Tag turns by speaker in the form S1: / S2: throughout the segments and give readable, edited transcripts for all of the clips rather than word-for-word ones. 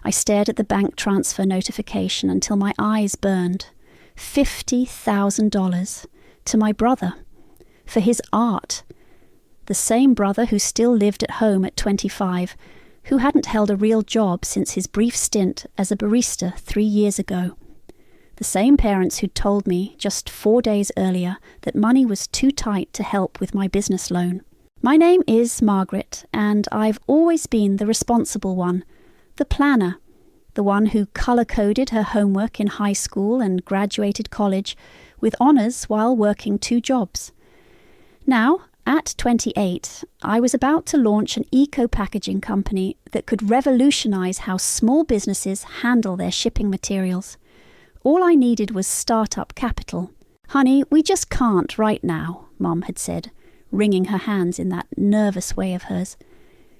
S1: I stared at the bank transfer notification until my eyes burned. $50,000 to my brother for his art. The same brother who still lived at home at 25, who hadn't held a real job since his brief stint as a barista 3 years ago. The same parents who'd told me just 4 days earlier that money was too tight to help with my business loan. My name is Margaret, and I've always been the responsible one, the planner, the one who colour-coded her homework in high school and graduated college with honours while working 2 jobs. Now, at 28, I was about to launch an eco-packaging company that could revolutionise how small businesses handle their shipping materials. All I needed was start-up capital. "Honey, we just can't right now," Mom had said, wringing her hands in that nervous way of hers.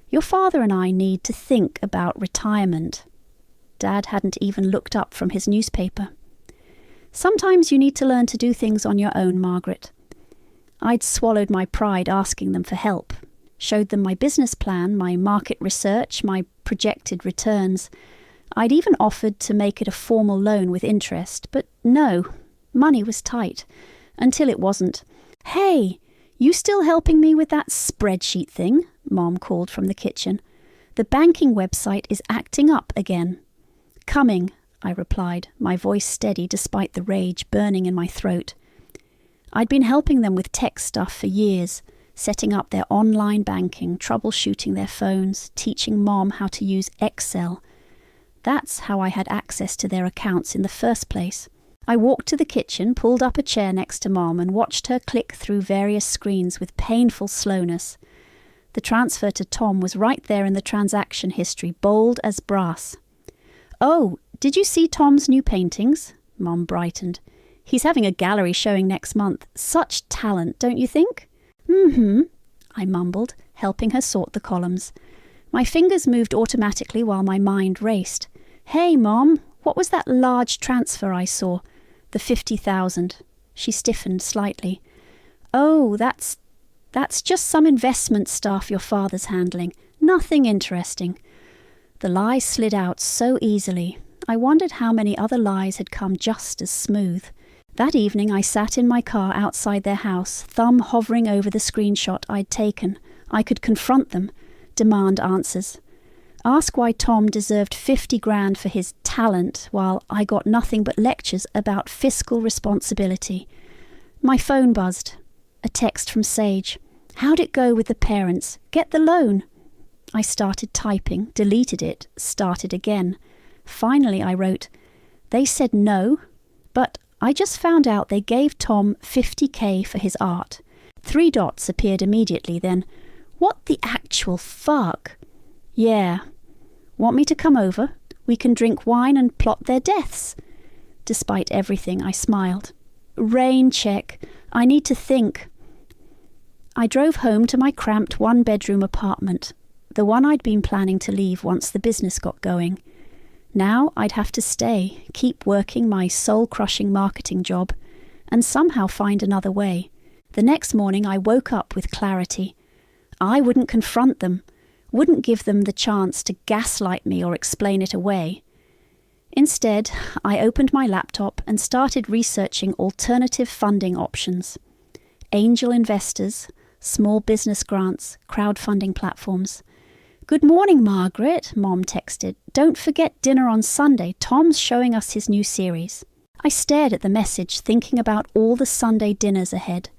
S1: "Your father and I need to think about retirement." Dad hadn't even looked up from his newspaper. "Sometimes you need to learn to do things on your own, Margaret." I'd swallowed my pride asking them for help, showed them my business plan, my market research, my projected returns. I'd even offered to make it a formal loan with interest, but no, money was tight, until it wasn't. "Hey, you still helping me with that spreadsheet thing?" Mom called from the kitchen. "The banking website is acting up again." "Coming," I replied, my voice steady despite the rage burning in my throat. I'd been helping them with tech stuff for years, setting up their online banking, troubleshooting their phones, teaching Mom how to use Excel. That's how I had access to their accounts in the first place. I walked to the kitchen, pulled up a chair next to Mom, and watched her click through various screens with painful slowness. The transfer to Tom was right there in the transaction history, bold as brass. "Oh, did you see Tom's new paintings?" Mom brightened. "He's having a gallery showing next month. Such talent, don't you think?" "Mm-hmm," I mumbled, helping her sort the columns. My fingers moved automatically while my mind raced. "Hey, Mom, what was that large transfer I saw? The 50,000. She stiffened slightly. "Oh, that's just some investment stuff your father's handling. Nothing interesting." The lie slid out so easily. I wondered how many other lies had come just as smooth. That evening I sat in my car outside their house, thumb hovering over the screenshot I'd taken. I could confront them, demand answers. Ask why Tom deserved 50 grand for his talent while I got nothing but lectures about fiscal responsibility. My phone buzzed. A text from Sage. "How'd it go with the parents? Get the loan." I started typing, deleted it, started again. Finally I wrote, "They said no, but I just found out they gave Tom 50K for his art." 3 dots appeared immediately, then, "What the actual fuck?" "Yeah. Want me to come over? We can drink wine and plot their deaths." Despite everything, I smiled. "Rain check. I need to think." I drove home to my cramped 1-bedroom apartment, the one I'd been planning to leave once the business got going. Now I'd have to stay, keep working my soul-crushing marketing job, and somehow find another way. The next morning I woke up with clarity. I wouldn't confront them, wouldn't give them the chance to gaslight me or explain it away. Instead, I opened my laptop and started researching alternative funding options. Angel investors, small business grants, crowdfunding platforms. "Good morning, Margaret," Mom texted. "Don't forget dinner on Sunday. Tom's showing us his new series." I stared at the message, thinking about all the Sunday dinners ahead,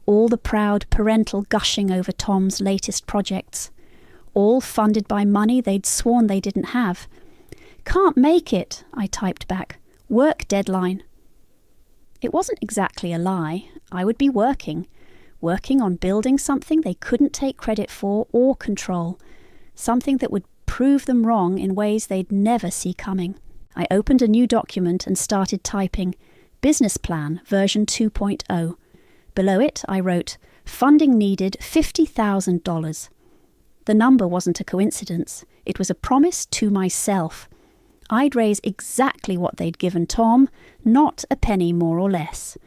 S1: all the proud parental gushing over Tom's latest projects, all funded by money they'd sworn they didn't have. "Can't make it," I typed back. "Work deadline." It wasn't exactly a lie. I would be working on building something they couldn't take credit for or control, something that would prove them wrong in ways they'd never see coming. I opened a new document and started typing, "Business Plan, version 2.0. Below it, I wrote, "Funding needed $50,000. The number wasn't a coincidence. It was a promise to myself. I'd raise exactly what they'd given Tom, not a penny more or less.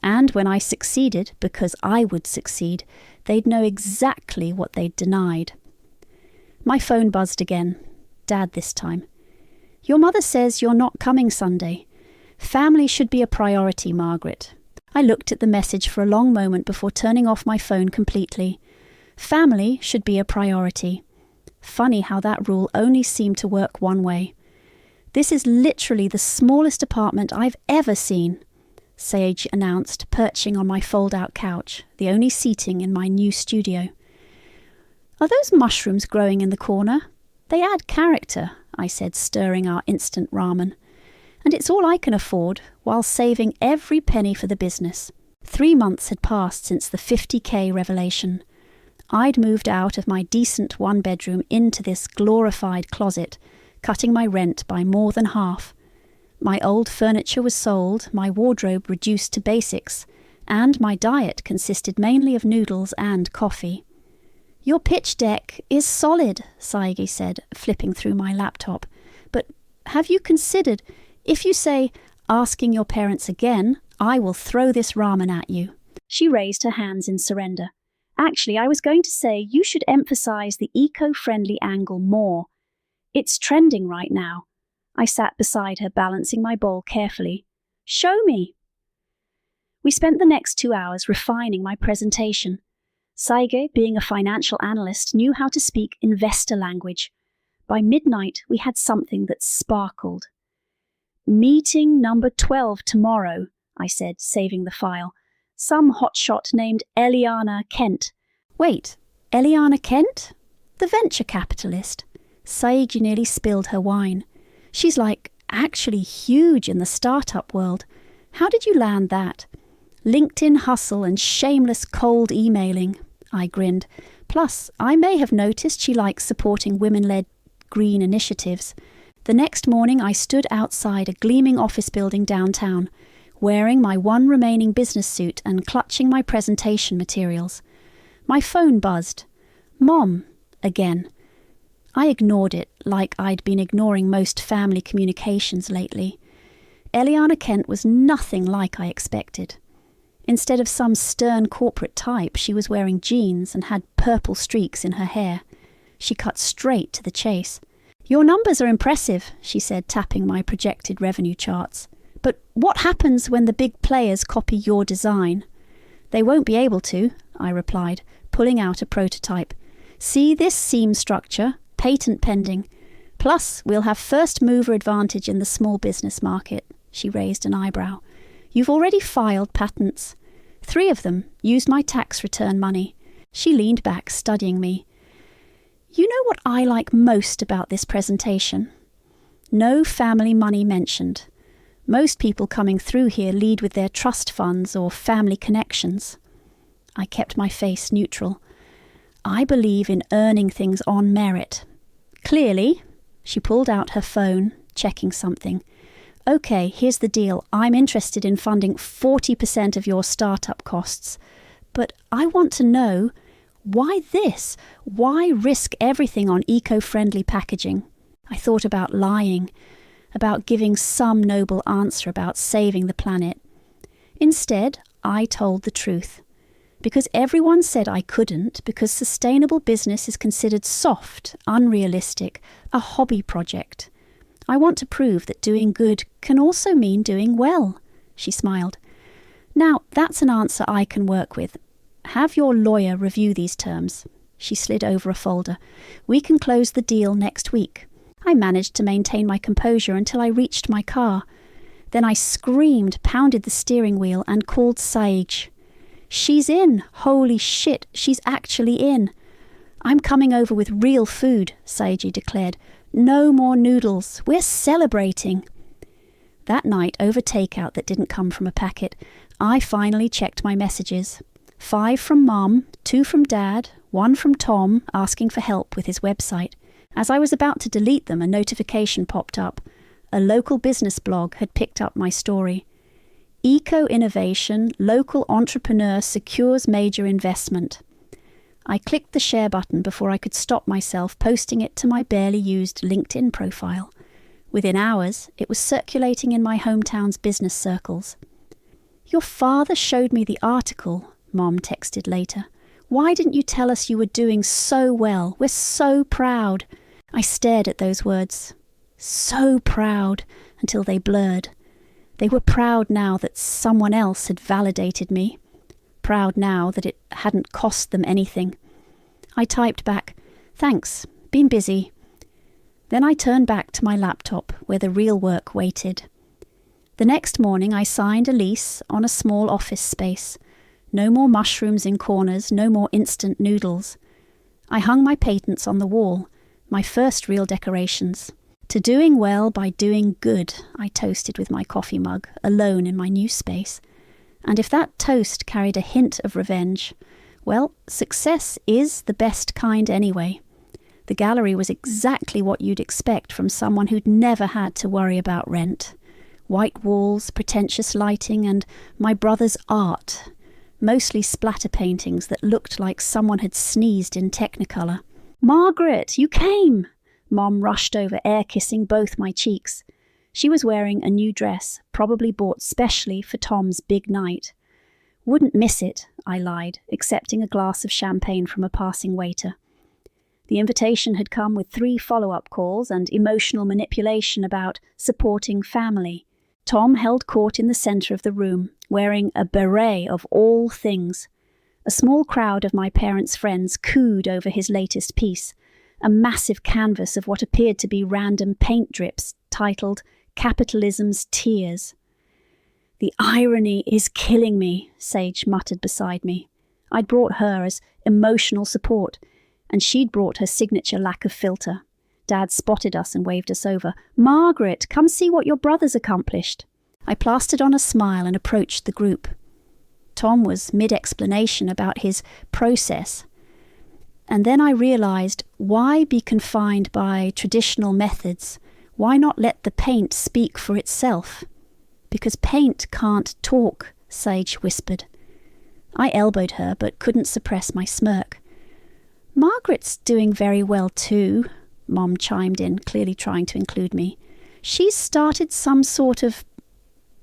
S1: And when I succeeded, because I would succeed, they'd know exactly what they'd denied." My phone buzzed again. Dad this time. Your mother says you're not coming Sunday. Family should be a priority, Margaret. I looked at the message for a long moment before turning off my phone completely. Family should be a priority. Funny how that rule only seemed to work one way. This is literally the smallest apartment I've ever seen, Sage announced, perching on my fold-out couch, the only seating in my new studio. Are those mushrooms growing in the corner? They add character, I said, stirring our instant ramen. And it's all I can afford, while saving every penny for the business. 3 months had passed since the $50K revelation. I'd moved out of my decent one-bedroom into this glorified closet, cutting my rent by more than half. My old furniture was sold, my wardrobe reduced to basics, and my diet consisted mainly of noodles and coffee. Your pitch deck is solid, Saigi said, flipping through my laptop. But have you considered, if you say, asking your parents again, I will throw this ramen at you. She raised her hands in surrender. Actually, I was going to say you should emphasize the eco-friendly angle more. It's trending right now. I sat beside her, balancing my bowl carefully. Show me. We spent the next 2 hours refining my presentation. Saige, being a financial analyst, knew how to speak investor language. By midnight, we had something that sparkled. Meeting number 12 tomorrow, I said, saving the file. Some hotshot named Eliana Kent. Wait, Eliana Kent? The venture capitalist. Saige nearly spilled her wine. She's actually huge in the startup world. How did you land that? LinkedIn hustle and shameless cold emailing, I grinned. Plus, I may have noticed she likes supporting women-led green initiatives. The next morning I stood outside a gleaming office building downtown, wearing my one remaining business suit and clutching my presentation materials. My phone buzzed. Mom, again. I ignored it like I'd been ignoring most family communications lately. Eliana Kent was nothing like I expected. Instead of some stern corporate type, she was wearing jeans and had purple streaks in her hair. She cut straight to the chase. Your numbers are impressive, she said, tapping my projected revenue charts. But what happens when the big players copy your design? They won't be able to, I replied, pulling out a prototype. See this seam structure? Patent pending. Plus, we'll have first mover advantage in the small business market. She raised an eyebrow. You've already filed patents. 3 of them used my tax return money. She leaned back, studying me. You know what I like most about this presentation? No family money mentioned. Most people coming through here lead with their trust funds or family connections. I kept my face neutral. I believe in earning things on merit. Clearly, she pulled out her phone, checking something. Okay, here's the deal. I'm interested in funding 40% of your startup costs. But I want to know, why this? Why risk everything on eco-friendly packaging? I thought about lying, about giving some noble answer about saving the planet. Instead, I told the truth. Because everyone said I couldn't, because sustainable business is considered soft, unrealistic, a hobby project. I want to prove that doing good can also mean doing well, she smiled. Now, that's an answer I can work with. Have your lawyer review these terms. She slid over a folder. We can close the deal next week. I managed to maintain my composure until I reached my car. Then I screamed, pounded the steering wheel, and called Saige. She's in. Holy shit, she's actually in. I'm coming over with real food, Saige declared. No more noodles. We're celebrating. That night, over takeout that didn't come from a packet, I finally checked my messages. 5 from Mum, 2 from Dad, 1 from Tom asking for help with his website. As I was about to delete them, a notification popped up. A local business blog had picked up my story. Eco-innovation, local entrepreneur secures major investment. I clicked the share button before I could stop myself posting it to my barely used LinkedIn profile. Within hours, it was circulating in my hometown's business circles. Your father showed me the article, Mom texted later. Why didn't you tell us you were doing so well? We're so proud. I stared at those words. So proud until they blurred. They were proud now that someone else had validated me. Proud now that it hadn't cost them anything. I typed back, "Thanks, been busy." Then I turned back to my laptop where the real work waited. The next morning I signed a lease on a small office space. No more mushrooms in corners, no more instant noodles. I hung my patents on the wall, my first real decorations. To doing well by doing good, I toasted with my coffee mug, alone in my new space. And if that toast carried a hint of revenge, well, success is the best kind anyway. The gallery was exactly what you'd expect from someone who'd never had to worry about rent. White walls, pretentious lighting, and my brother's art. Mostly splatter paintings that looked like someone had sneezed in Technicolor. "Margaret, you came!" Mom rushed over, air-kissing both my cheeks. She was wearing a new dress, probably bought specially for Tom's big night. "Wouldn't miss it," I lied, accepting a glass of champagne from a passing waiter. The invitation had come with 3 follow-up calls and emotional manipulation about supporting family. Tom held court in the centre of the room, wearing a beret of all things. A small crowd of my parents' friends cooed over his latest piece, a massive canvas of what appeared to be random paint drips titled "Capitalism's Tears." "The irony is killing me," Sage muttered beside me. I'd brought her as emotional support, and she'd brought her signature lack of filter. Dad spotted us and waved us over. "Margaret, come see what your brother's accomplished." I plastered on a smile and approached the group. Tom was mid-explanation about his process. And then I realized, why be confined by traditional methods? Why not let the paint speak for itself? "Because paint can't talk," Sage whispered. I elbowed her, but couldn't suppress my smirk. "Margaret's doing very well too," Mom chimed in, clearly trying to include me. "She's started some sort of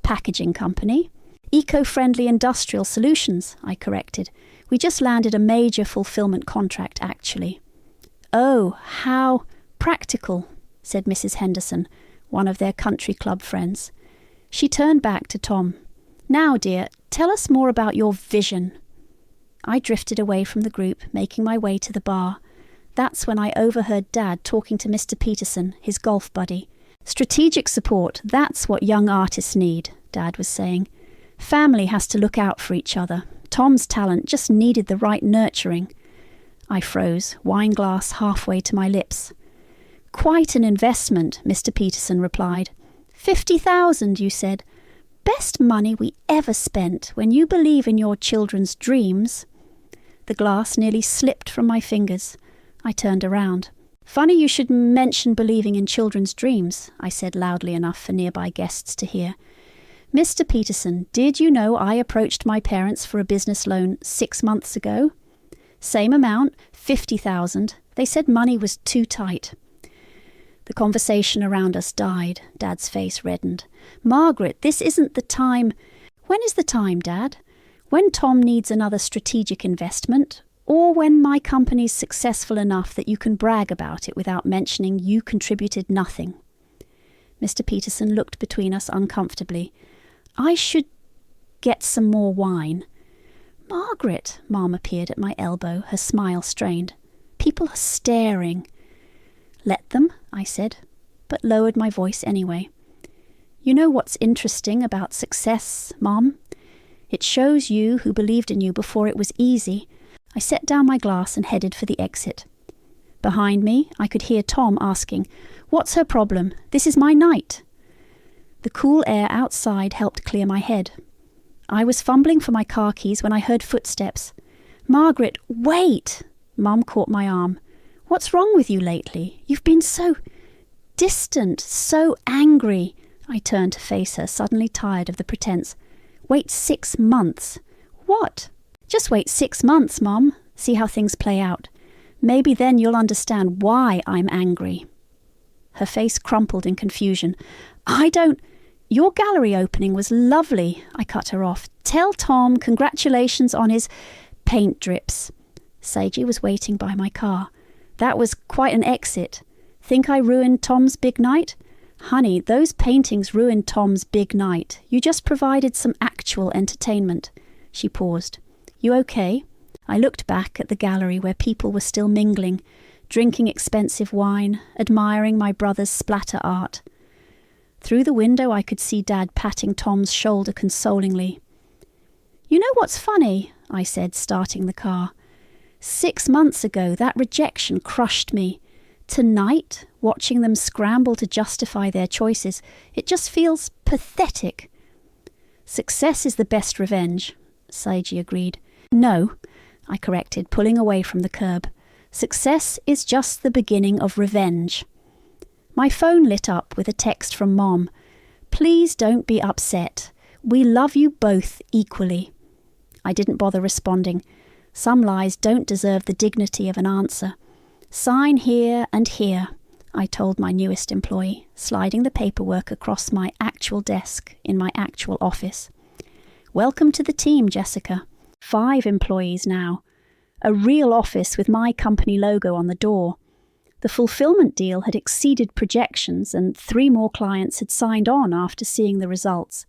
S1: packaging company. Eco-friendly industrial solutions," I corrected. "We just landed a major fulfillment contract, actually." "Oh, how practical," said Mrs. Henderson, one of their country club friends. She turned back to Tom. "Now, dear, tell us more about your vision." I drifted away from the group, making my way to the bar. That's when I overheard Dad talking to Mr. Peterson, his golf buddy. "Strategic support, that's what young artists need," Dad was saying. "Family has to look out for each other. Tom's talent just needed the right nurturing." I froze, wine glass halfway to my lips. "Quite an investment," Mr. Peterson replied. 50,000, you said. Best money we ever spent when you believe in your children's dreams." The glass nearly slipped from my fingers. I turned around. "Funny you should mention believing in children's dreams," I said loudly enough for nearby guests to hear. "Mr. Peterson, did you know I approached my parents for a business loan 6 months ago? Same amount, 50,000. They said money was too tight." The conversation around us died. Dad's face reddened. "Margaret, this isn't the time." "When is the time, Dad? When Tom needs another strategic investment? Or when my company's successful enough that you can brag about it without mentioning you contributed nothing?" Mr. Peterson looked between us uncomfortably. "I should get some more wine." "Margaret," Mom appeared at my elbow, her smile strained. "People are staring." "Let them," I said, but lowered my voice anyway. "You know what's interesting about success, Mom? It shows you who believed in you before it was easy." I set down my glass and headed for the exit. Behind me, I could hear Tom asking, "What's her problem? This is my night." The cool air outside helped clear my head. I was fumbling for my car keys when I heard footsteps. "Margaret, wait!" Mum caught my arm. "What's wrong with you lately? You've been so distant, so angry." I turned to face her, suddenly tired of the pretense. "Wait 6 months." "What?" "Just wait 6 months, Mom. See how things play out. Maybe then you'll understand why I'm angry." Her face crumpled in confusion. "Your gallery opening was lovely," I cut her off. "Tell Tom congratulations on his paint drips." Seiji was waiting by my car. "That was quite an exit. Think I ruined Tom's big night? Honey, those paintings ruined Tom's big night. You just provided some actual entertainment. She paused. You okay? I looked back at the gallery where people were still mingling, drinking expensive wine, admiring my brother's splatter art. Through the window I could see Dad patting Tom's shoulder consolingly. You know what's funny? I said, starting the car. 6 months ago, that rejection crushed me. Tonight, watching them scramble to justify their choices, it just feels pathetic. Success is the best revenge, Seiji agreed. No, I corrected, pulling away from the curb. Success is just the beginning of revenge. My phone lit up with a text from Mom. Please don't be upset. We love you both equally. I didn't bother responding. Some lies don't deserve the dignity of an answer. Sign here and here, I told my newest employee, sliding the paperwork across my actual desk in my actual office. Welcome to the team, Jessica. 5 employees now. A real office with my company logo on the door. The fulfillment deal had exceeded projections and 3 more clients had signed on after seeing the results.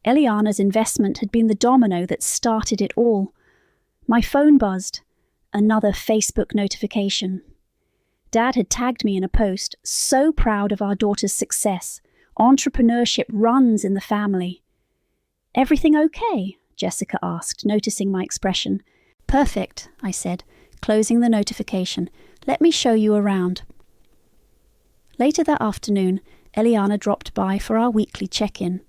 S1: Eliana's investment had been the domino that started it all. My phone buzzed. Another Facebook notification. Dad had tagged me in a post, so proud of our daughter's success. Entrepreneurship runs in the family. Everything okay? Jessica asked, noticing my expression. Perfect, I said, closing the notification. Let me show you around. Later that afternoon, Eliana dropped by for our weekly check-in.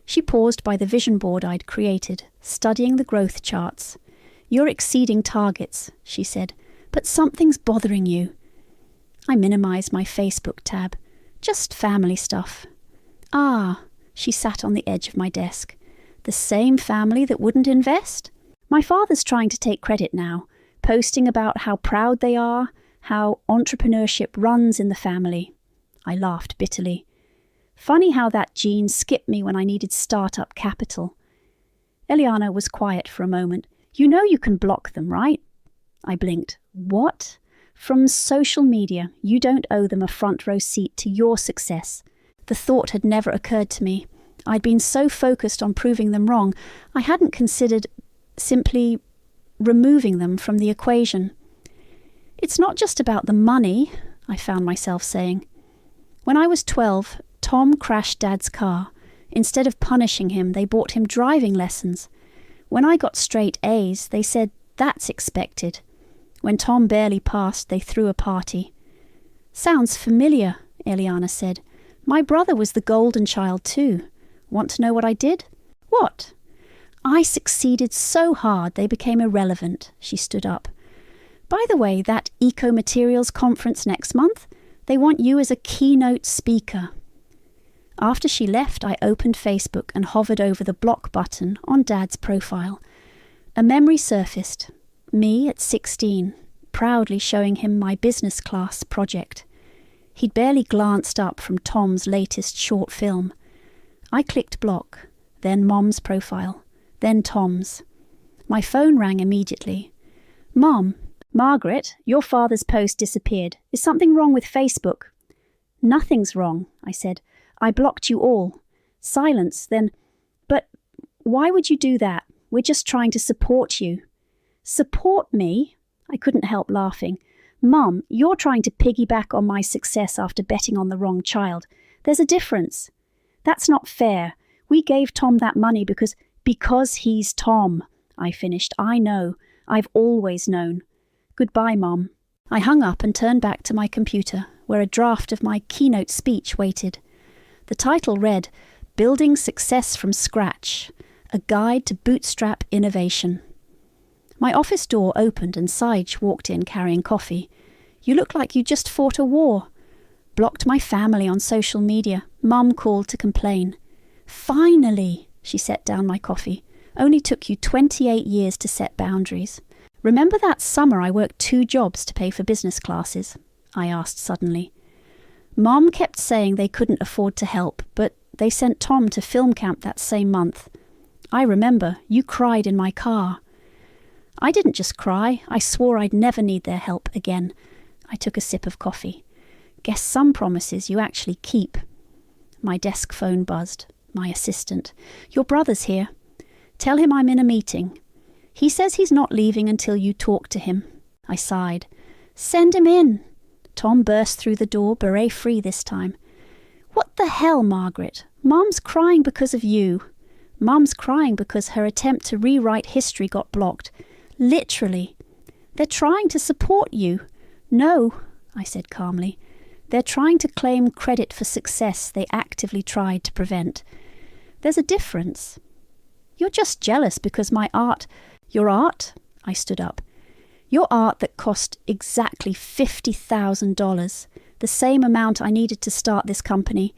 S1: She paused by the vision board I'd created, studying the growth charts. You're exceeding targets, she said, but something's bothering you. I minimized my Facebook tab. Just family stuff. Ah, she sat on the edge of my desk. The same family that wouldn't invest? My father's trying to take credit now, posting about how proud they are, how entrepreneurship runs in the family. I laughed bitterly. Funny how that gene skipped me when I needed startup capital. Eliana was quiet for a moment. You know you can block them, right? I blinked. What? From social media, you don't owe them a front row seat to your success. The thought had never occurred to me. I'd been so focused on proving them wrong, I hadn't considered simply removing them from the equation. It's not just about the money, I found myself saying. When I was 12, Tom crashed Dad's car. Instead of punishing him, they bought him driving lessons. When I got straight A's, they said, that's expected. When Tom barely passed, they threw a party. Sounds familiar, Eliana said. My brother was the golden child too. Want to know what I did? What? I succeeded so hard they became irrelevant, she stood up. By the way, that eco-materials conference next month, they want you as a keynote speaker. After she left, I opened Facebook and hovered over the block button on Dad's profile. A memory surfaced. Me at 16, proudly showing him my business class project. He'd barely glanced up from Tom's latest short film. I clicked block, then Mom's profile, then Tom's. My phone rang immediately. Mom, Margaret, your father's post disappeared. Is something wrong with Facebook? Nothing's wrong, I said. I blocked you all. Silence, then. But why would you do that? We're just trying to support you. Support me? I couldn't help laughing. Mum, you're trying to piggyback on my success after betting on the wrong child. There's a difference. That's not fair. We gave Tom that money because he's Tom, I finished. I know. I've always known. Goodbye, Mom. I hung up and turned back to my computer, where a draft of my keynote speech waited. The title read, Building Success from Scratch, A Guide to Bootstrap Innovation. My office door opened and Seiji walked in carrying coffee. You look like you just fought a war. Blocked my family on social media. Mum called to complain. Finally, she set down my coffee. Only took you 28 years to set boundaries. Remember that summer I worked 2 jobs to pay for business classes? I asked suddenly. Mom kept saying they couldn't afford to help, but they sent Tom to film camp that same month. I remember, you cried in my car. I didn't just cry, I swore I'd never need their help again. I took a sip of coffee. Guess some promises you actually keep. My desk phone buzzed. My assistant. Your brother's here. Tell him I'm in a meeting. He says he's not leaving until you talk to him. I sighed. Send him in. Tom burst through the door, beret free this time. What the hell, Margaret? Mum's crying because of you. Mum's crying because her attempt to rewrite history got blocked. Literally. They're trying to support you. No, I said calmly. They're trying to claim credit for success they actively tried to prevent. There's a difference. You're just jealous because my art... Your art? I stood up. Your art that cost exactly $50,000, the same amount I needed to start this company,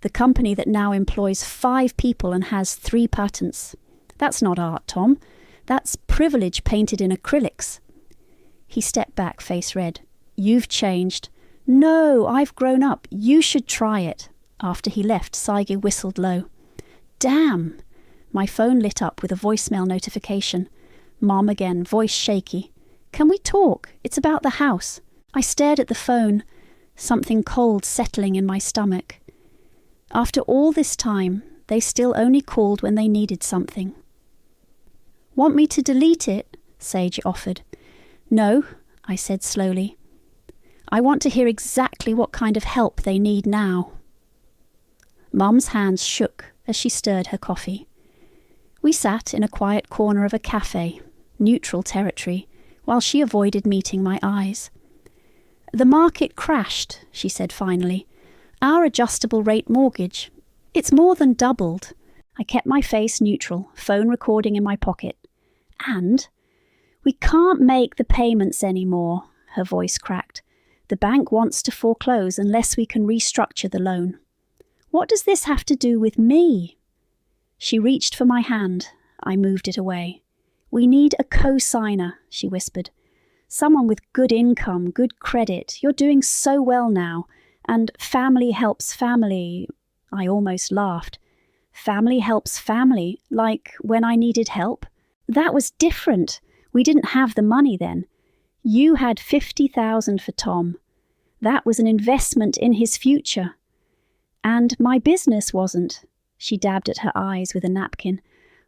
S1: the company that now employs 5 people and has 3 patents. That's not art, Tom. That's privilege painted in acrylics. He stepped back, face red. You've changed. No, I've grown up. You should try it. After he left, Saige whistled low. Damn! My phone lit up with a voicemail notification. Mom again, voice shaky. Can we talk? It's about the house. I stared at the phone, something cold settling in my stomach. After all this time, they still only called when they needed something. Want me to delete it? Saige offered. No, I said slowly. I want to hear exactly what kind of help they need now. Mum's hands shook as she stirred her coffee. We sat in a quiet corner of a cafe, neutral territory, while she avoided meeting my eyes. The market crashed, she said finally. Our adjustable rate mortgage. It's more than doubled. I kept my face neutral, phone recording in my pocket. And we can't make the payments anymore, her voice cracked. The bank wants to foreclose unless we can restructure the loan. What does this have to do with me? She reached for my hand. I moved it away. We need a co-signer, she whispered. Someone with good income, good credit. You're doing so well now. And family helps family. I almost laughed. Family helps family, like when I needed help. That was different. We didn't have the money then. You had $50,000 for Tom. That was an investment in his future. And my business wasn't. She dabbed at her eyes with a napkin.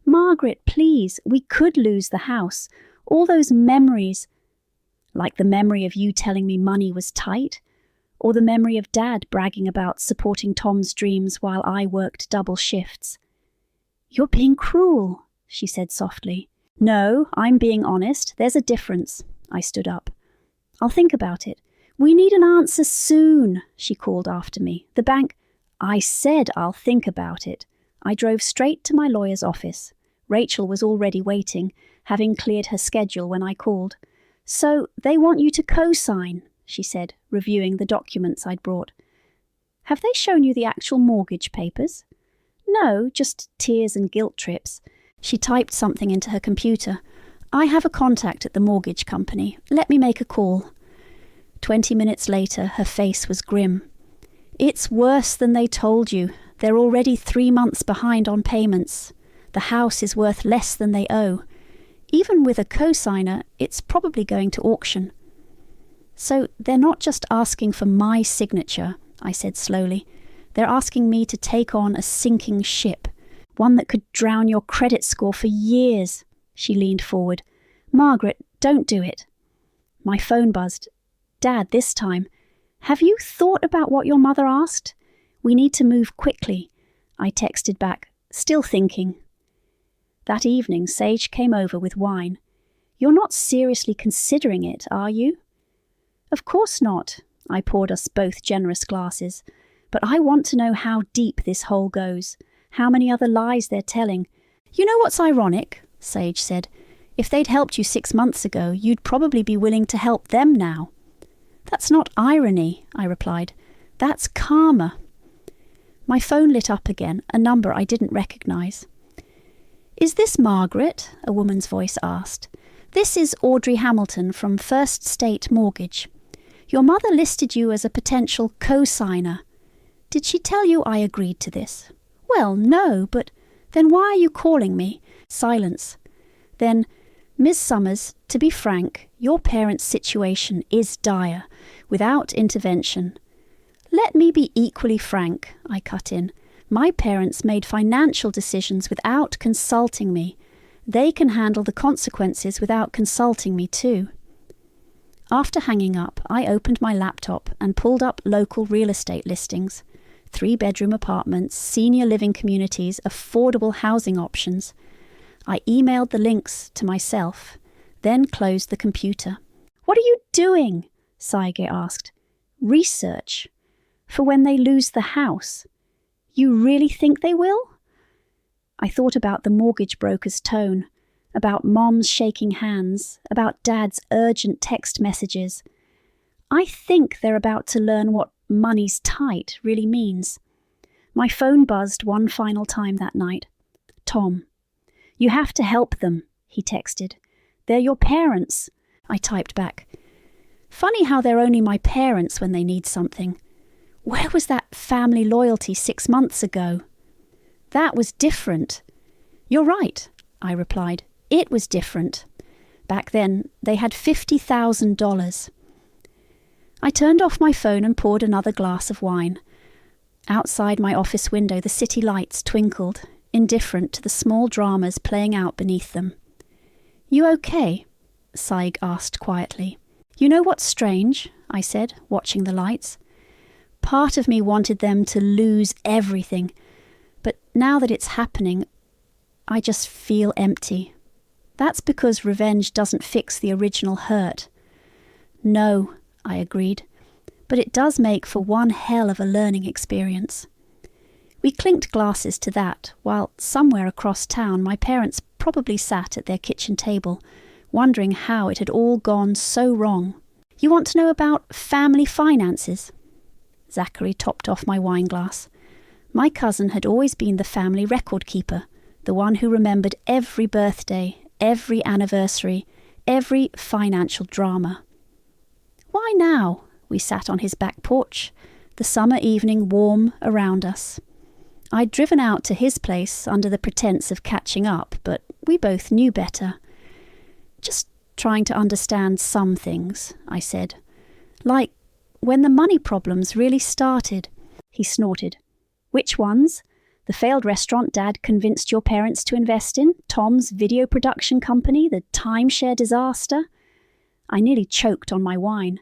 S1: Margaret, please, we could lose the house. All those memories. Like the memory of you telling me money was tight, or the memory of Dad bragging about supporting Tom's dreams while I worked double shifts. You're being cruel, she said softly. No, I'm being honest. There's a difference. I stood up. I'll think about it. We need an answer soon, she called after me. The bank... I said I'll think about it. I drove straight to my lawyer's office. Rachel was already waiting, having cleared her schedule when I called. So they want you to co-sign, she said, reviewing the documents I'd brought. Have they shown you the actual mortgage papers? No, just tears and guilt trips. She typed something into her computer. I have a contact at the mortgage company. Let me make a call. 20 minutes later, her face was grim. It's worse than they told you. They're already 3 months behind on payments. The house is worth less than they owe. Even with a co-signer, it's probably going to auction. So they're not just asking for my signature, I said slowly. They're asking me to take on a sinking ship, one that could drown your credit score for years. She leaned forward. Margaret, don't do it. My phone buzzed. Dad, this time. Have you thought about what your mother asked? We need to move quickly. I texted back, still thinking. That evening, Saige came over with wine. You're not seriously considering it, are you? Of course not. I poured us both generous glasses. But I want to know how deep this hole goes, how many other lies they're telling. You know what's ironic? Saige said. If they'd helped you 6 months ago, you'd probably be willing to help them now. That's not irony, I replied. That's karma. My phone lit up again, a number I didn't recognize. Is this Margaret? A woman's voice asked. This is Audrey Hamilton from First State Mortgage. Your mother listed you as a potential co-signer. Did she tell you I agreed to this? Well, no, but then why are you calling me? Silence. Then, Miss Summers, to be frank, your parents' situation is dire. Without intervention, Let me be equally frank, I cut in. My parents made financial decisions without consulting me. They can handle the consequences without consulting me too. After hanging up, I opened my laptop and pulled up local real estate listings. 3-bedroom apartments, senior living communities, affordable housing options. I emailed the links to myself, then closed the computer. What are you doing? Saige asked. Research. For when they lose the house. You really think they will? I thought about the mortgage broker's tone, about Mom's shaking hands, about Dad's urgent text messages. I think they're about to learn what money's tight really means. My phone buzzed one final time that night. Tom. You have to help them, he texted. They're your parents. I typed back. Funny how they're only my parents when they need something. Where was that family loyalty 6 months ago? That was different. You're right, I replied. It was different. Back then, they had $50,000. I turned off my phone and poured another glass of wine. Outside my office window, the city lights twinkled, indifferent to the small dramas playing out beneath them. You okay? Saig asked quietly. You know what's strange? I said, watching the lights. Part of me wanted them to lose everything, but now that it's happening, I just feel empty. That's because revenge doesn't fix the original hurt. No, I agreed, but it does make for one hell of a learning experience. We clinked glasses to that, while somewhere across town my parents probably sat at their kitchen table, wondering how it had all gone so wrong. You want to know about family finances? Zachary topped off my wine glass. My cousin had always been the family record keeper, the one who remembered every birthday, every anniversary, every financial drama. Why now? We sat on his back porch, the summer evening warm around us. I'd driven out to his place under the pretense of catching up, but we both knew better. Just trying to understand some things, I said. Like when the money problems really started. He snorted. Which ones? The failed restaurant Dad convinced your parents to invest in? Tom's video production company? The timeshare disaster? I nearly choked on my wine.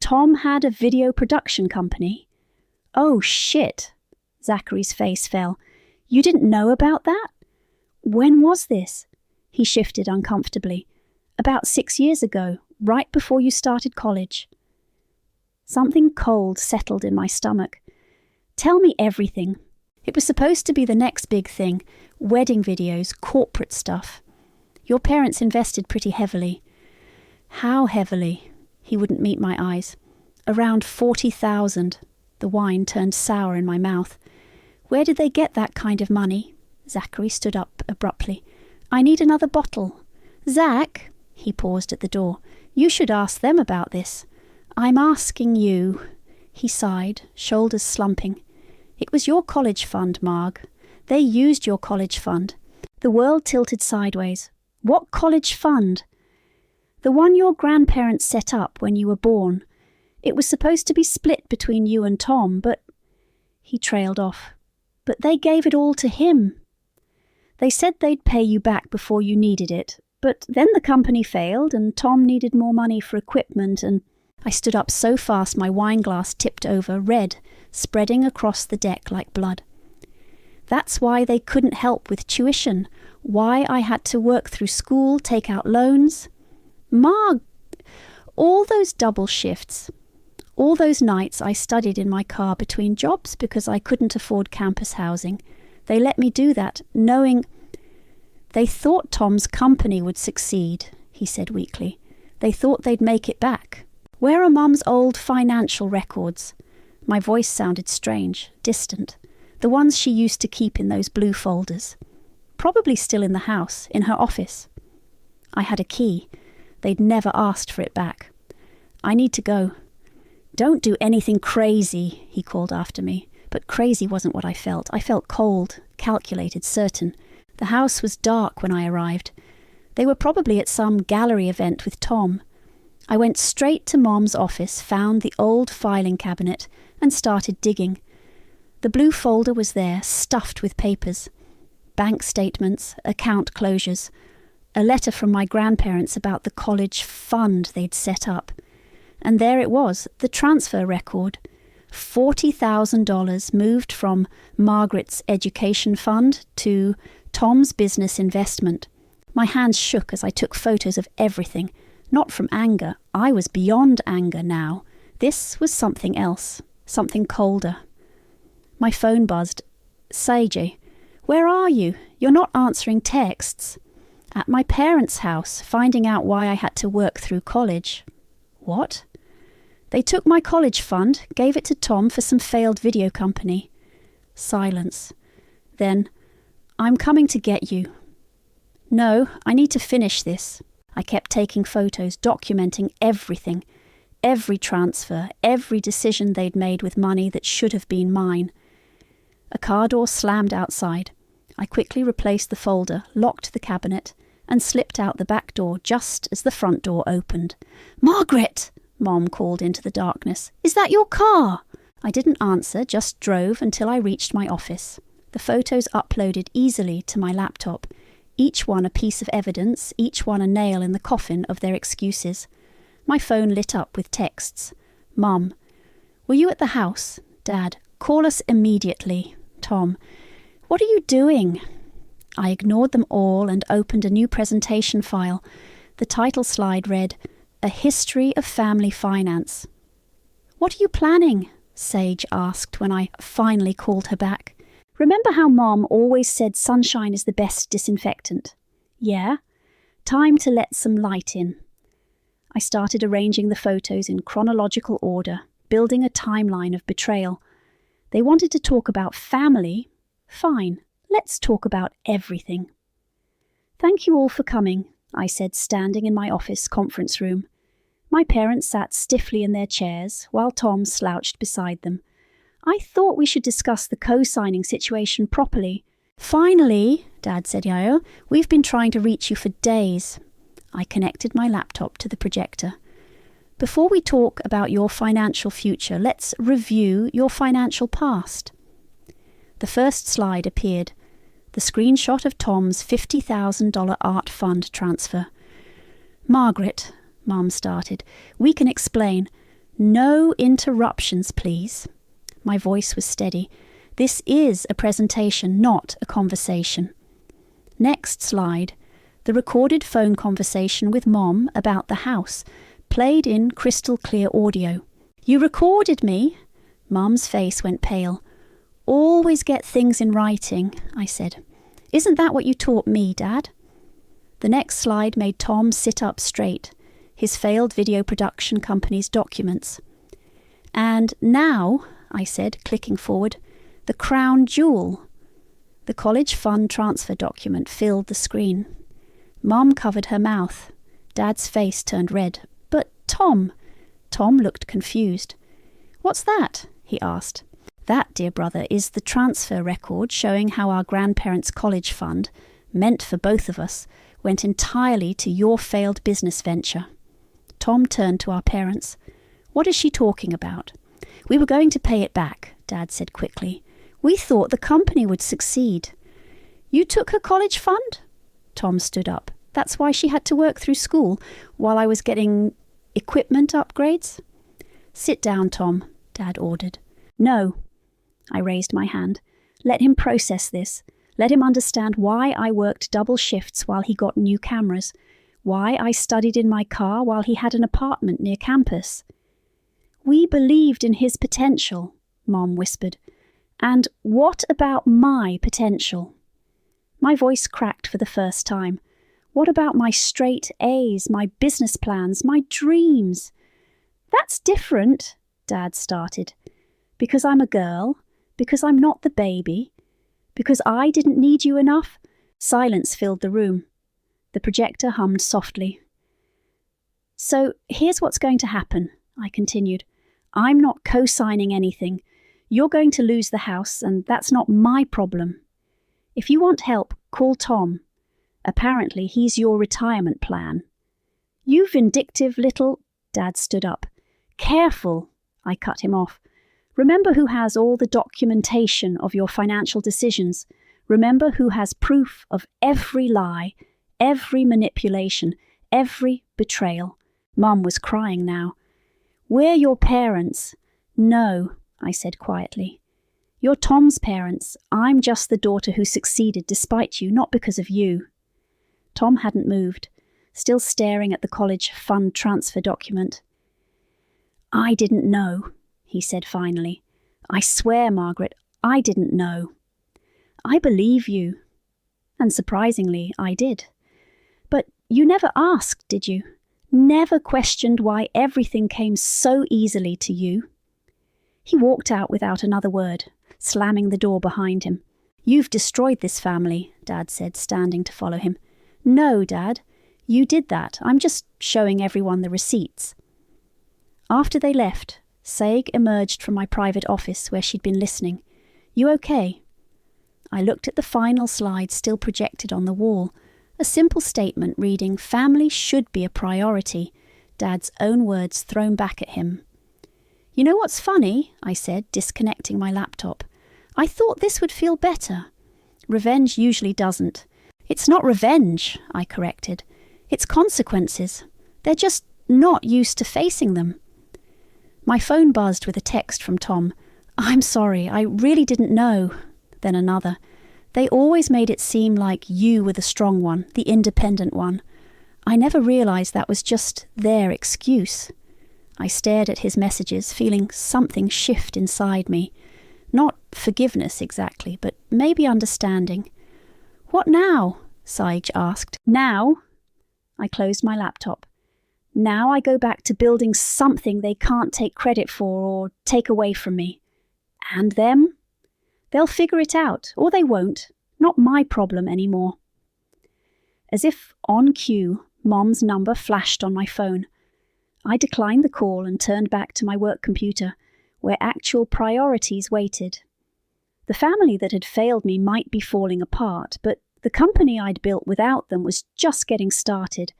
S1: Tom had a video production company? Oh, shit. Zachary's face fell. You didn't know about that? When was this? He shifted uncomfortably. About 6 years ago, right before you started college. Something cold settled in my stomach. Tell me everything. It was supposed to be the next big thing. Wedding videos, corporate stuff. Your parents invested pretty heavily. How heavily? He wouldn't meet my eyes. Around 40,000. The wine turned sour in my mouth. Where did they get that kind of money? Zachary stood up abruptly. I need another bottle. Zach, he paused at the door. You should ask them about this. I'm asking you. He sighed, shoulders slumping. It was your college fund, Marg. They used your college fund. The world tilted sideways. What college fund? The one your grandparents set up when you were born. It was supposed to be split between you and Tom, but... He trailed off. But they gave it all to him. They said they'd pay you back before you needed it, but then the company failed and Tom needed more money for equipment and... I stood up so fast my wine glass tipped over, red, spreading across the deck like blood. That's why they couldn't help with tuition, why I had to work through school, take out loans. Marg, all those double shifts, all those nights I studied in my car between jobs because I couldn't afford campus housing. They let me do that, knowing... They thought Tom's company would succeed, he said weakly. They thought they'd make it back. Where are Mum's old financial records? My voice sounded strange, distant. The ones she used to keep in those blue folders. Probably still in the house, in her office. I had a key. They'd never asked for it back. I need to go. Don't do anything crazy, he called after me. But crazy wasn't what I felt. I felt cold, calculated, certain. The house was dark when I arrived. They were probably at some gallery event with Tom. I went straight to Mom's office, found the old filing cabinet, and started digging. The blue folder was there, stuffed with papers. Bank statements, account closures, a letter from my grandparents about the college fund they'd set up. And there it was, the transfer record. $40,000 moved from Margaret's education fund to Tom's business investment. My hands shook as I took photos of everything. Not from anger. I was beyond anger now. This was something else, something colder. My phone buzzed. Seiji, where are you? You're not answering texts. At my parents' house, finding out why I had to work through college. What? They took my college fund, gave it to Tom for some failed video company. Silence. Then, I'm coming to get you. No, I need to finish this. I kept taking photos, documenting everything. Every transfer, every decision they'd made with money that should have been mine. A car door slammed outside. I quickly replaced the folder, locked the cabinet, and slipped out the back door just as the front door opened. Margaret! Mom called into the darkness. Is that your car? I didn't answer, just drove until I reached my office. The photos uploaded easily to my laptop, each one a piece of evidence, each one a nail in the coffin of their excuses. My phone lit up with texts. Mum, were you at the house? Dad, call us immediately. Tom, what are you doing? I ignored them all and opened a new presentation file. The title slide read, A History of Family Finance. What are you planning? Sage asked when I finally called her back. Remember how Mom always said sunshine is the best disinfectant? Yeah? Time to let some light in. I started arranging the photos in chronological order, building a timeline of betrayal. They wanted to talk about family. Fine, let's talk about everything. Thank you all for coming, I said, standing in my office conference room. My parents sat stiffly in their chairs, while Tom slouched beside them. I thought we should discuss the co-signing situation properly. Finally, Dad said, Yayo, we've been trying to reach you for days. I connected my laptop to the projector. Before we talk about your financial future, let's review your financial past. The first slide appeared, the screenshot of Tom's $50,000 art fund transfer. Margaret, Mum started, we can explain. No interruptions, please. My voice was steady. This is a presentation, not a conversation. Next slide. The recorded phone conversation with Mom about the house, played in crystal clear audio. You recorded me? Mum's face went pale. Always get things in writing, I said. Isn't that what you taught me, Dad? The next slide made Tom sit up straight, his failed video production company's documents. And now, I said, clicking forward, the crown jewel. The college fund transfer document filled the screen. Mum covered her mouth. Dad's face turned red. But Tom looked confused. What's that? He asked. That, dear brother, is the transfer record showing how our grandparents' college fund, meant for both of us, went entirely to your failed business venture. Tom turned to our parents. What is she talking about? We were going to pay it back, Dad said quickly. We thought the company would succeed. You took her college fund? Tom stood up. That's why she had to work through school while I was getting equipment upgrades? Sit down, Tom, Dad ordered. No. I raised my hand. Let him process this. Let him understand why I worked double shifts while he got new cameras, why I studied in my car while he had an apartment near campus. We believed in his potential, Mom whispered. And what about my potential? My voice cracked for the first time. What about my straight A's, my business plans, my dreams? That's different, Dad started. Because I'm a girl, because I'm not the baby, because I didn't need you enough. Silence filled the room. The projector hummed softly. So here's what's going to happen, I continued. I'm not co-signing anything. You're going to lose the house, and that's not my problem. If you want help, call Tom. Apparently, he's your retirement plan. You vindictive little... Dad stood up. Careful, I cut him off. Remember who has all the documentation of your financial decisions. Remember who has proof of every lie, every manipulation, every betrayal. Mum was crying now. We're your parents. No, I said quietly. You're Tom's parents. I'm just the daughter who succeeded despite you, not because of you. Tom hadn't moved, still staring at the college fund transfer document. I didn't know, he said finally. I swear, Margaret, I didn't know. I believe you. And surprisingly, I did. But you never asked, did you? Never questioned why everything came so easily to you? He walked out without another word, slamming the door behind him. You've destroyed this family, Dad said, standing to follow him. No, Dad, you did that. I'm just showing everyone the receipts. After they left, Saig emerged from my private office where she'd been listening. You okay? I looked at the final slide still projected on the wall, a simple statement reading, family should be a priority, Dad's own words thrown back at him. You know what's funny? I said, disconnecting my laptop. I thought this would feel better. Revenge usually doesn't. It's not revenge, I corrected. It's consequences. They're just not used to facing them. My phone buzzed with a text from Tom. I'm sorry, I really didn't know. Then another. They always made it seem like you were the strong one, the independent one. I never realized that was just their excuse. I stared at his messages, feeling something shift inside me. Not forgiveness exactly, but maybe understanding. What now? Saig asked. Now? I closed my laptop. Now I go back to building something they can't take credit for or take away from me. And them? They'll figure it out, or they won't. Not my problem anymore. As if on cue, Mom's number flashed on my phone. I declined the call and turned back to my work computer, where actual priorities waited. The family that had failed me might be falling apart, but the company I'd built without them was just getting started.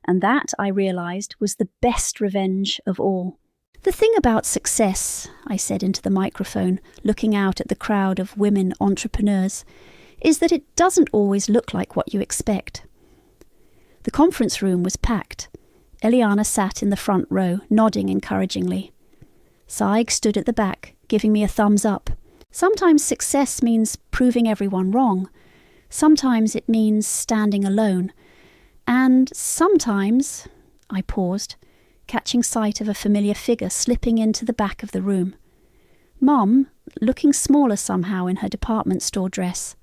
S1: And that, I realized, was the best revenge of all. The thing about success, I said into the microphone, looking out at the crowd of women entrepreneurs, is that it doesn't always look like what you expect. The conference room was packed. Eliana sat in the front row, nodding encouragingly. Saig stood at the back, giving me a thumbs up. Sometimes success means proving everyone wrong. Sometimes it means standing alone. And sometimes, I paused, catching sight of a familiar figure slipping into the back of the room. Mum, looking smaller somehow in her department store dress.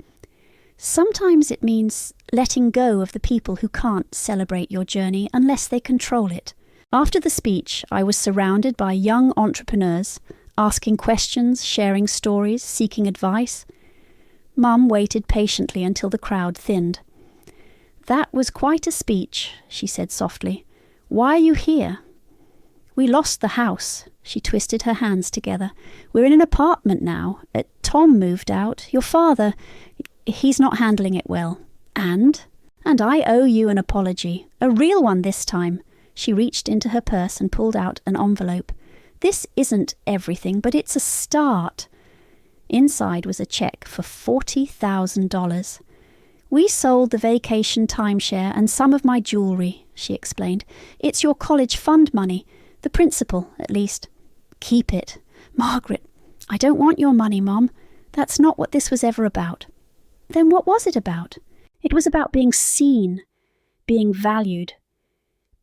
S1: Sometimes it means letting go of the people who can't celebrate your journey unless they control it. After the speech, I was surrounded by young entrepreneurs, asking questions, sharing stories, seeking advice. Mum waited patiently until the crowd thinned. That was quite a speech, she said softly. Why are you here? We lost the house. She twisted her hands together. We're in an apartment now. Tom moved out. Your father, he's not handling it well. And I owe you an apology. A real one this time. She reached into her purse and pulled out an envelope. This isn't everything, but it's a start. Inside was a check for $40,000. We sold the vacation timeshare and some of my jewellery, she explained. It's your college fund money. The principal, at least. Keep it. Margaret, I don't want your money, Mom. That's not what this was ever about. Then what was it about? It was about being seen, being valued,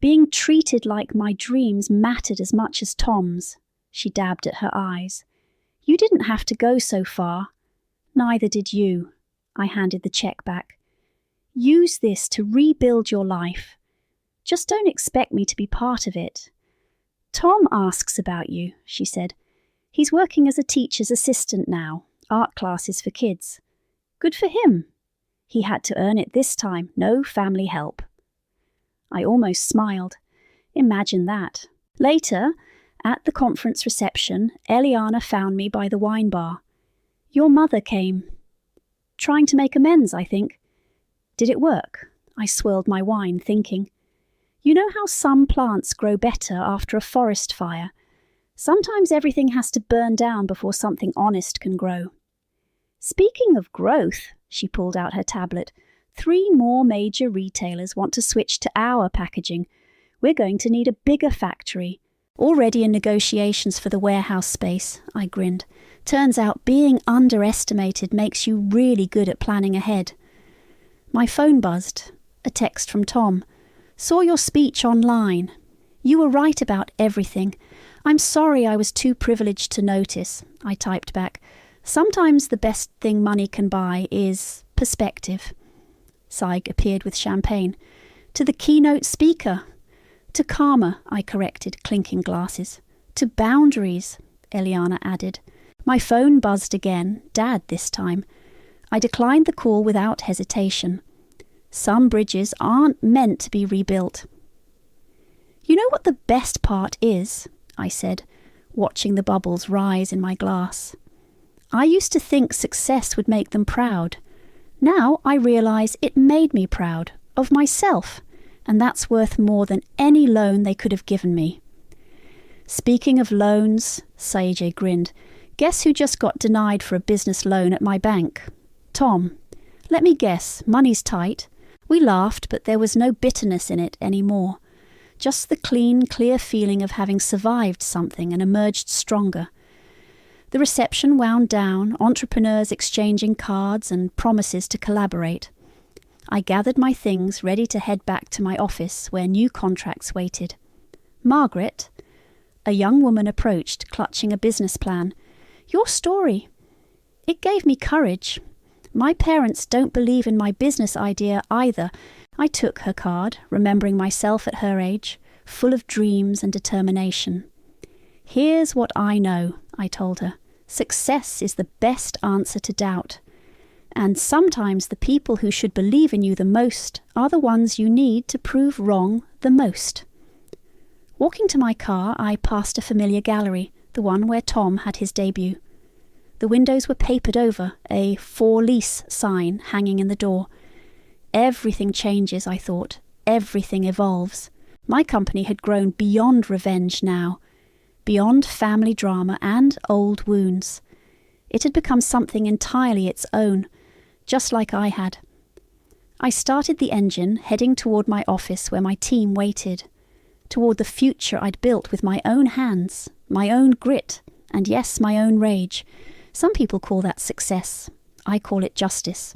S1: being treated like my dreams mattered as much as Tom's. She dabbed at her eyes. You didn't have to go so far. Neither did you. I handed the check back. Use this to rebuild your life. Just don't expect me to be part of it. Tom asks about you, she said. He's working as a teacher's assistant now, art classes for kids. Good for him. He had to earn it this time, no family help. I almost smiled. Imagine that. Later, at the conference reception, Eliana found me by the wine bar. Your mother came. Trying to make amends, I think. Did it work? I swirled my wine, thinking. You know how some plants grow better after a forest fire? Sometimes everything has to burn down before something honest can grow. Speaking of growth, she pulled out her tablet. 3 more major retailers want to switch to our packaging. We're going to need a bigger factory. Already in negotiations for the warehouse space, I grinned. Turns out being underestimated makes you really good at planning ahead. My phone buzzed. A text from Tom. Saw your speech online. You were right about everything. I'm sorry I was too privileged to notice, I typed back. Sometimes the best thing money can buy is perspective. Saig appeared with champagne. To the keynote speaker. To karma, I corrected, clinking glasses. To boundaries, Eliana added. My phone buzzed again, Dad this time. I declined the call without hesitation. Some bridges aren't meant to be rebuilt. You know what the best part is? I said, watching the bubbles rise in my glass. I used to think success would make them proud. Now I realise it made me proud of myself, and that's worth more than any loan they could have given me. Speaking of loans, Saige grinned, guess who just got denied for a business loan at my bank? Tom. Let me guess, money's tight. We laughed, but there was no bitterness in it anymore. Just the clean, clear feeling of having survived something and emerged stronger. The reception wound down, entrepreneurs exchanging cards and promises to collaborate. I gathered my things, ready to head back to my office where new contracts waited. Margaret, a young woman approached, clutching a business plan. Your story. It gave me courage. My parents don't believe in my business idea either. I took her card, remembering myself at her age, full of dreams and determination. Here's what I know, I told her. Success is the best answer to doubt. And sometimes the people who should believe in you the most are the ones you need to prove wrong the most. Walking to my car, I passed a familiar gallery, the one where Tom had his debut. The windows were papered over, a for lease sign hanging in the door. Everything changes, I thought. Everything evolves. My company had grown beyond revenge now, beyond family drama and old wounds. It had become something entirely its own, just like I had. I started the engine, heading toward my office where my team waited, toward the future I'd built with my own hands, my own grit, and yes, my own rage. Some people call that success. I call it justice.